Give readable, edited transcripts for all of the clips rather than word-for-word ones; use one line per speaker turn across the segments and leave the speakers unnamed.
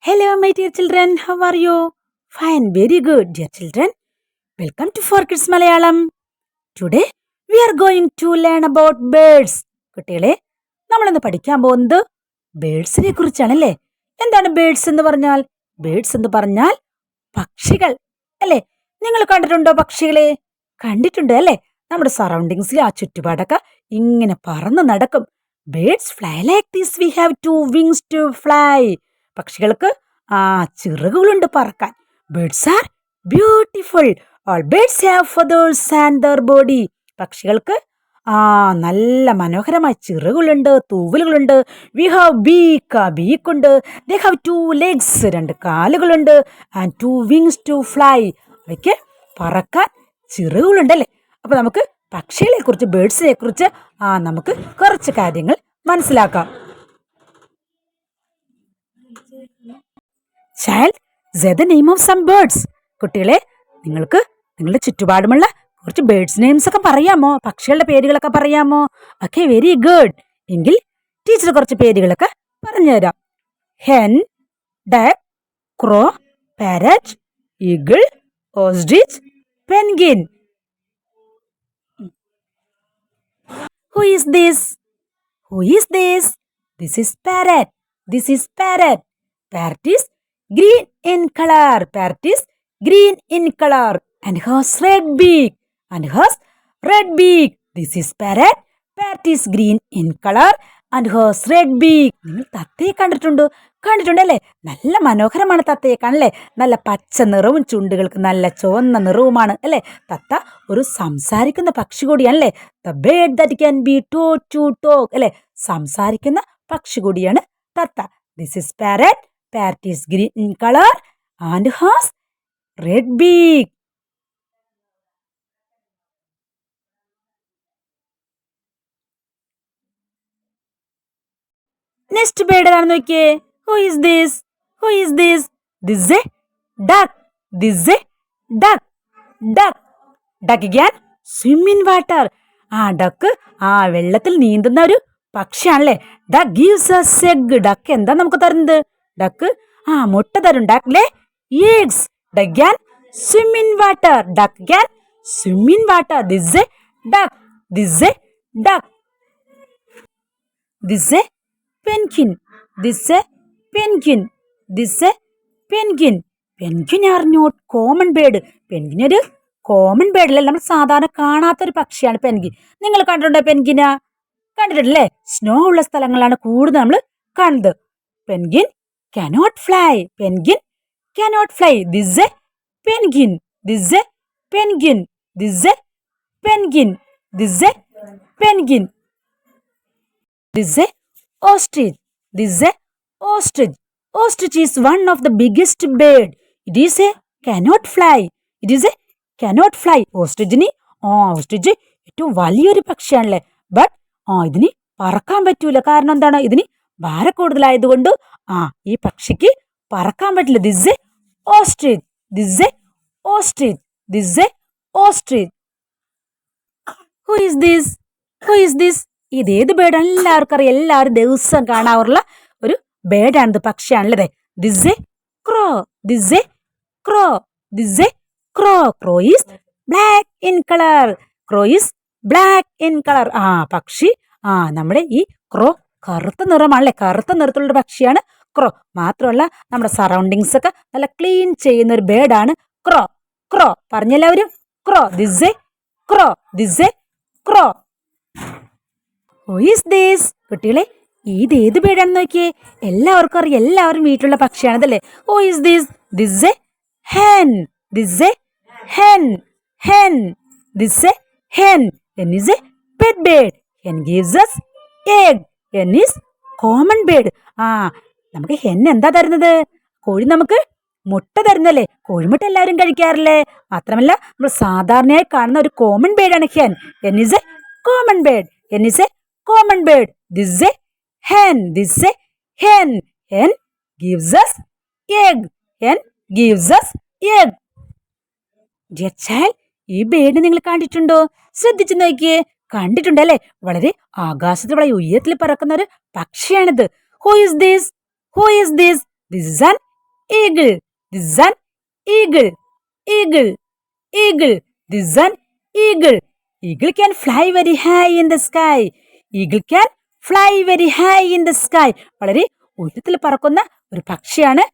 Hello, my dear children. How are you? Fine, very good, dear children. Welcome to For Kids Malayalam. Today, we are going to learn about birds. കുട്ടികളെ, നമ്മളിന്ന് പഠിക്കാൻ പോകുന്നത് ബേഡ്സിനെ കുറിച്ചാണല്ലേ. എന്താണ് birds എന്ന് പറഞ്ഞാൽ? Birds എന്ന് പറഞ്ഞാൽ പക്ഷികൾ അല്ലേ. നിങ്ങൾ കണ്ടിട്ടുണ്ടോ പക്ഷികളെ? കണ്ടിട്ടുണ്ട് അല്ലേ. നമ്മുടെ സറൗണ്ടിങ്സിൽ ആ ചുറ്റുപാടൊക്കെ ഇങ്ങനെ പറന്ന് നടക്കും. Birds fly like this. We have 2 wings to fly. പക്ഷികൾക്ക് ചിറകുകളുണ്ട് പറക്കാൻ. Birds are beautiful. All birds have feathers and their body. പക്ഷികൾക്ക് നല്ല മനോഹരമായ ചിറകുകളുണ്ട്, തൂവലുകളുണ്ട്. വി ഹാവ് ബീക്കുണ്ട്. ദേ ഹാവ് 2 legs, 2 കാലുകളുണ്ട്. And 2 wings to fly. അവയ്ക്ക് പറക്കാൻ ചിറകുകളുണ്ടല്ലേ. അപ്പൊ നമുക്ക് പക്ഷികളെ കുറിച്ച്, ബേഡ്സിനെ കുറിച്ച് നമുക്ക് കുറച്ച് കാര്യങ്ങൾ മനസ്സിലാക്കാം. Child, say the name of some birds. കുട്ടികളെ, നിങ്ങൾക്ക് നിങ്ങളുടെ ചുറ്റുപാടുമുള്ള കുറച്ച് ബേഡ്സ് നെയിംസ് ഒക്കെ പറയാമോ? പക്ഷികളുടെ പേരുകളൊക്കെ പറയാമോ? Okay, very good. എങ്കിൽ ടീച്ചർ കുറച്ച് പേരുകളൊക്കെ പറഞ്ഞുതരാം. Hen, duck, crow, parrot, eagle, ostrich, penguin. Who is this? Who is this? This is parrot. This is parrot. Parrot is green in color. Parrot is green in color and has red beak. And has red beak. This is parrot. Parrot is green in color and has red beak. നിങ്ങൾ തത്തയെ കണ്ടിട്ടുണ്ടല്ലേ? നല്ല മനോഹരമാണ് തത്തയെ കാണല്ലേ. നല്ല പച്ച നിറവും ചുണ്ടുകൾക്ക് നല്ല ചുവന്ന നിറവുമാണ് അല്ലേ. തത്ത ഒരു സംസാരിക്കുന്ന പക്ഷി കൂടിയാണല്ലേ. The bird that can be taught to talk അല്ലേ. സംസാരിക്കുന്ന പക്ഷി കൂടിയാണ് തത്ത. This is parrot. Parrot is green in color and has red beak. Next bird ഏതാണെന്ന് നോക്കിയേ. Who is this? Who is this? This is a duck. This is a duck. Duck. Duck can swim in water. Duck വെള്ളത്തിൽ നീന്തുന്ന ഒരു പക്ഷിയാണല്ലേ. Duck gives us egg. Duck എന്താ നമുക്ക് തരുന്നത്? Duck മുട്ട തരും. ഡക്കിലെ eggs. Duck can swim in water. Duck can swim in water. This is a duck. This is a duck. This is a penguin. This is a penguin. This is a penguin. Penguin are not common bird. Penguin ഒരു common ബേർഡല്ല, നമ്മൾ സാധാരണ കാണാത്തൊരു പക്ഷിയാണ് penguin. നിങ്ങൾ കണ്ടിട്ടുണ്ടോ പെൻഗിന? കണ്ടിട്ടില്ലേ? Snow ഉള്ള സ്ഥലങ്ങളാണ് കൂടുതൽ നമ്മൾ കാണുന്നത്. Penguin cannot fly. Penguin cannot fly. This is a penguin. This is a penguin. This is a penguin. This is a penguin. This is a ostrich. This is a ostrich. Ostrich is one of the biggest bird. It is a cannot fly. It is a cannot fly. ഓസ്ട്രിച്ചിന് ഏറ്റവും വലിയൊരു പക്ഷിയാണല്ലേ. But ഇതിന് പറക്കാൻ പറ്റൂല. കാരണം എന്താണ്? ഇതിന് ഭാരം കൂടുതലായതുകൊണ്ട് ഈ പക്ഷിക്ക് പറക്കാൻ പറ്റില്ല. This is a ostrich. This is a ostrich. This is a ostrich. Who is this? Who is this? ഇതേത് ബേർഡാണ്? എല്ലാവർക്കും അറിയാം. എല്ലാവരും ദിവസം കാണാറുള്ള ഒരു ബേർഡാണിത്, പക്ഷിയാണല്ലേ. This is a crow. This is a crow. This is a crow. Crow is black in color. Crow is black in color. പക്ഷി നമ്മുടെ ഈ ക്രോ കറുത്ത നിറമാണല്ലേ. കറുത്ത നിറത്തിലുള്ള പക്ഷിയാണ് ക്രോ. മാത്രമല്ല നമ്മുടെ സറൗണ്ടിങ്സ് ഒക്കെ നല്ല ക്ലീൻ ചെയ്യുന്ന ഒരു ബേർഡാണ് ക്രോ. ക്രോ പറഞ്ഞെല്ലാവരും ക്രോ. This is a crow. This is a crow. Who is this? കുട്ടികളെ, ഇത് ഏത് ബേർഡാണെന്ന് നോക്കിയേ. എല്ലാവർക്കും അറിയാം. എല്ലാവരും വീട്ടിലുള്ള പക്ഷിയാണതല്ലേ. Who is this? This is a hen. This is a hen. Hen. This is a hen. Hen is a pet bird. Hen gives us egg. Hen is common bird. നമുക്ക് hen എന്താ തരുന്നത്? കോഴി നമുക്ക് മുട്ട തരുന്നല്ലേ. കോഴിമുട്ട എല്ലാവരും കഴിക്കാറില്ലേ. മാത്രമല്ല നമ്മൾ സാധാരണയായി കാണുന്ന ഒരു common ബേർഡാണ് hen. Hen is a common bird. Hen is a common bird. This is a hen. This is a hen. Hen gives us egg. Hen gives us egg. Dear child, ഈ ബേർഡ് നിങ്ങൾ കണ്ടിട്ടുണ്ടോ? ശ്രദ്ധിച്ചു നോക്കിയേ. കണ്ടിട്ടുണ്ടല്ലേ? വളരെ ആകാശത്ത് വളരെ ഉയരത്തിൽ പറക്കുന്ന ഒരു പക്ഷിയാണിത്. Who is this? Who is this? This is an eagle. This is an eagle. Eagle. Eagle. This is an eagle. Eagle can fly very high in the sky. Eagle can fly very high in the sky. വളരെ ഉയരത്തിൽ പറക്കുന്ന ഒരു പക്ഷിയാണ്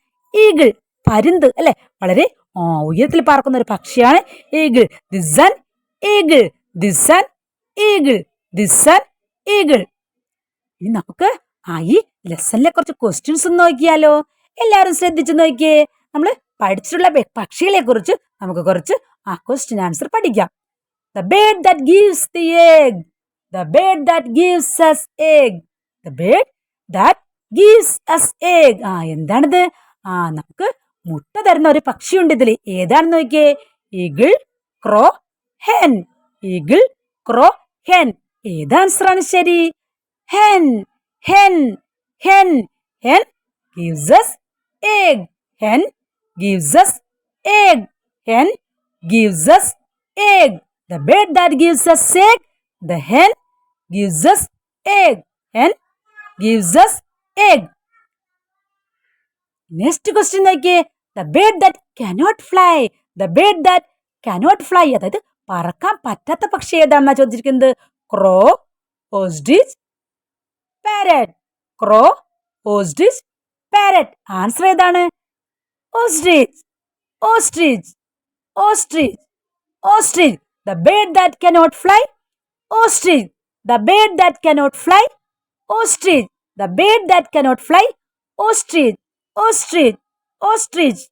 eagle. പരുന്ത് അല്ലെ, വളരെ ഉയരത്തിൽ പറക്കുന്ന ഒരു പക്ഷിയാണ് eagle. This is an eagle. This is an eagle. This is an eagle. ഇനി നമുക്ക് ഈ ലെസണിലെ കുറച്ച് ക്വസ്റ്റ്യൻസ് ഒന്ന് നോക്കിയാലോ? എല്ലാവരും ശ്രദ്ധിച്ചു നോക്കിയേ. നമ്മൾ പഠിച്ചിട്ടുള്ള പക്ഷികളെ കുറിച്ച് നമുക്ക് കുറച്ച് ക്വസ്റ്റ്യൻ ആൻസർ പഠിക്കാം. The bird that gives the egg. The bird that gives us egg. The bird that gives us egg. എന്താണിത്? നമുക്ക് മുട്ട തരുന്ന ഒരു പക്ഷിയുണ്ട് ഇതിൽ. ഏതാണെന്ന് നോക്കിയേ. ഈഗിൾ, ക്രോ, ഹെൻ. ഈഗിൾ, ക്രോ, ഹെൻ. ഏത് ആൻസർ ആണ് ശരി? Hen. Hen. Hen. Hen gives us egg. Hen gives us egg. Hen gives us egg. The bird that gives us egg. The hen gives us egg. Hen gives us egg. Next question നോക്കിയേ. The bird that cannot fly. The bird that cannot fly. അതായത് പറക്കാൻ പറ്റാത്ത പക്ഷി ഏതാണെന്നാ ചോദിച്ചിരിക്കുന്നത്. ക്രോ, ostrich, parrot. ക്രോ, ostrich, parrot. Answer ഏതാണ്? Ostrich. Ostrich. Ostrich. Ostrich. The bird that cannot fly. Ostrich. The bird that cannot fly. Ostrich. The bird that cannot fly. Ostrich. Ostrich. Ostrich.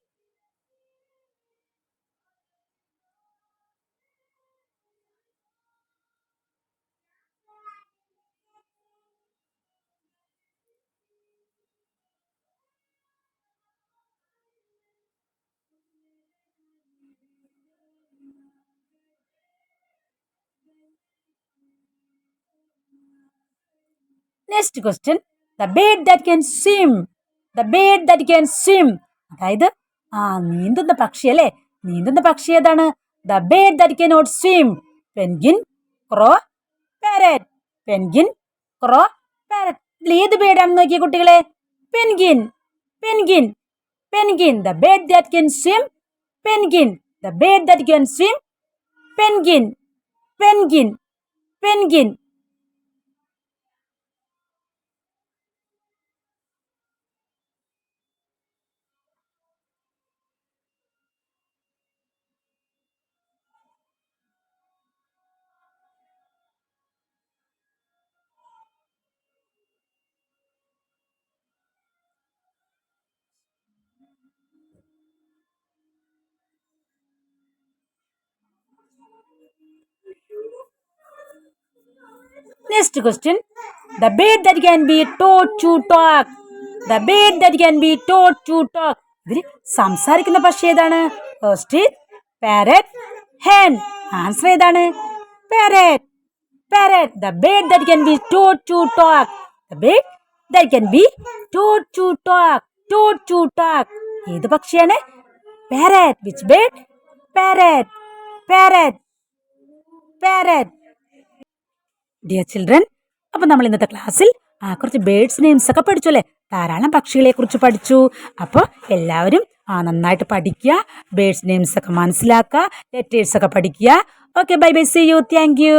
Next question. The bird that can swim. The bird that can swim. അതായത് നീന്തുന്ന പക്ഷി അല്ലേ? നീന്തുന്ന പക്ഷി ഏതാണ്? The bird that cannot swim. Penguin, crow, parrot. Penguin, crow, parrot. ഇതിൽ ഏത് ബേർഡാണെന്ന് നോക്കിയ കുട്ടികളെ. Penguin. Penguin. Penguin. The bird that can swim. Penguin. The bird that can swim. Penguin. Penguin. Penguin. Next question. The bird that can be taught to talk. The bird that can be taught to talk. ഇതിൽ സംസാരിക്കുന്ന പക്ഷി ഏതാണ്? Ostrich, parrot, hen. Answer ഏതാണ്? Parrot. Parrot. The bird that can be taught to talk. The bird that can be taught to talk. Taught to talk. ഏത് പക്ഷിയാണ്? Parrot. Which bird? Parrot. Parrot. Parrot. Dear children, അപ്പോൾ നമ്മൾ ഇന്നത്തെ ക്ലാസ്സിൽ കുറച്ച് birds names ഒക്കെ പഠിച്ചു അല്ലേ? ധാരാളം പക്ഷികളെ കുറിച്ച് പഠിച്ചു. അപ്പോൾ എല്ലാവരും നന്നായിട്ട് പഠിക്കുക, ബേർഡ്സ് നെയിംസ് ഒക്കെ മനസ്സിലാക്കുക, ലെറ്റേഴ്സ് ഒക്കെ പഠിക്കുക. Okay, bye bye, see you, thank U.